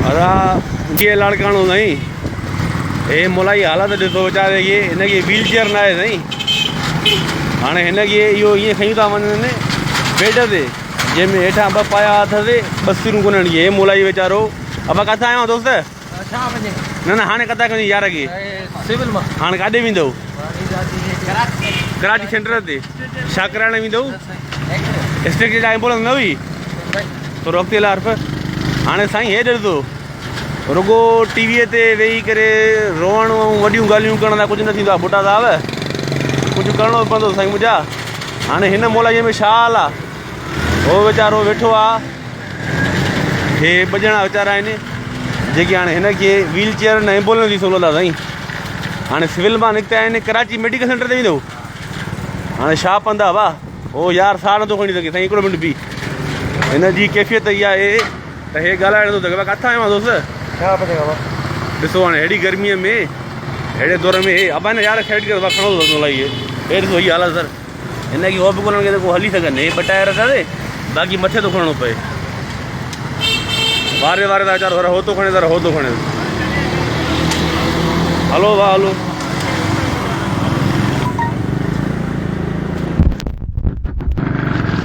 अरे ये लड़काणो नहीं ए मोलाई हालत ॾिसो वीचारे खे हिनखे व्हील चेयर न आहे साईं। हाणे हिनखे इहो ईअं खयूं था वञनि बेड ते जंहिंमें हेठां ॿ पाया अथसि ॿ सिरूं कोन आहिनि हे मोलाई वीचारो। अब किथां आयो दोस्त? न न हाणे किथां कंदी यार खे सिविल मां हाणे काॾे वेंदव? कराची सेंटर ते छा कराइण वेंदव? स्टेट एम्बुलेंस न हुई थोरो अॻिते लार्फ। हाणे साईं हे ॾिसो रुगो टीवीअ ते वेही करे रोअण ऐं वॾियूं ॻाल्हियूं करण लाइ कुझु न थींदो आहे। बुढा साहिब कुझु करिणो पवंदो साईं मुंहिंजा। हाणे हिन मोलाईअ में छा हाल आहे? उहो वीचारो वेठो आहे, हे ॿ ॼणा वीचारा आहिनि जेके हाणे हिनखे व्हील चेयर न एम्बुलेंस जी सहूलियत आहे साईं। हाणे सिविल मां निकिता आहिनि कराची मेडिकल सेंटर ते वेंदो। हाणे छा पंधु आहे वाह ओ यार साह नथो खणी सघे साईं। हिकिड़ो मिंट बि हिन जी कैफ़ियत इहा आहे त हे ॻाल्हाइण थो सघे। किथां आयो आहे दोस्त? छा पता ॾिसो हाणे हेड़ी गर्मीअ में अहिड़े दौर में हे अब न यार खेॾ करे खणो थो मोलाई हे ॾिसो हीअ हालत सर। हिनखे उहो बि कोन खे को हली सघनि हे ॿ टायर अथसि बाक़ी मथे थो खणणो पए। वारे वारे था वीचारो हो थो खणे हो थो खणे। हलो वाह हलो।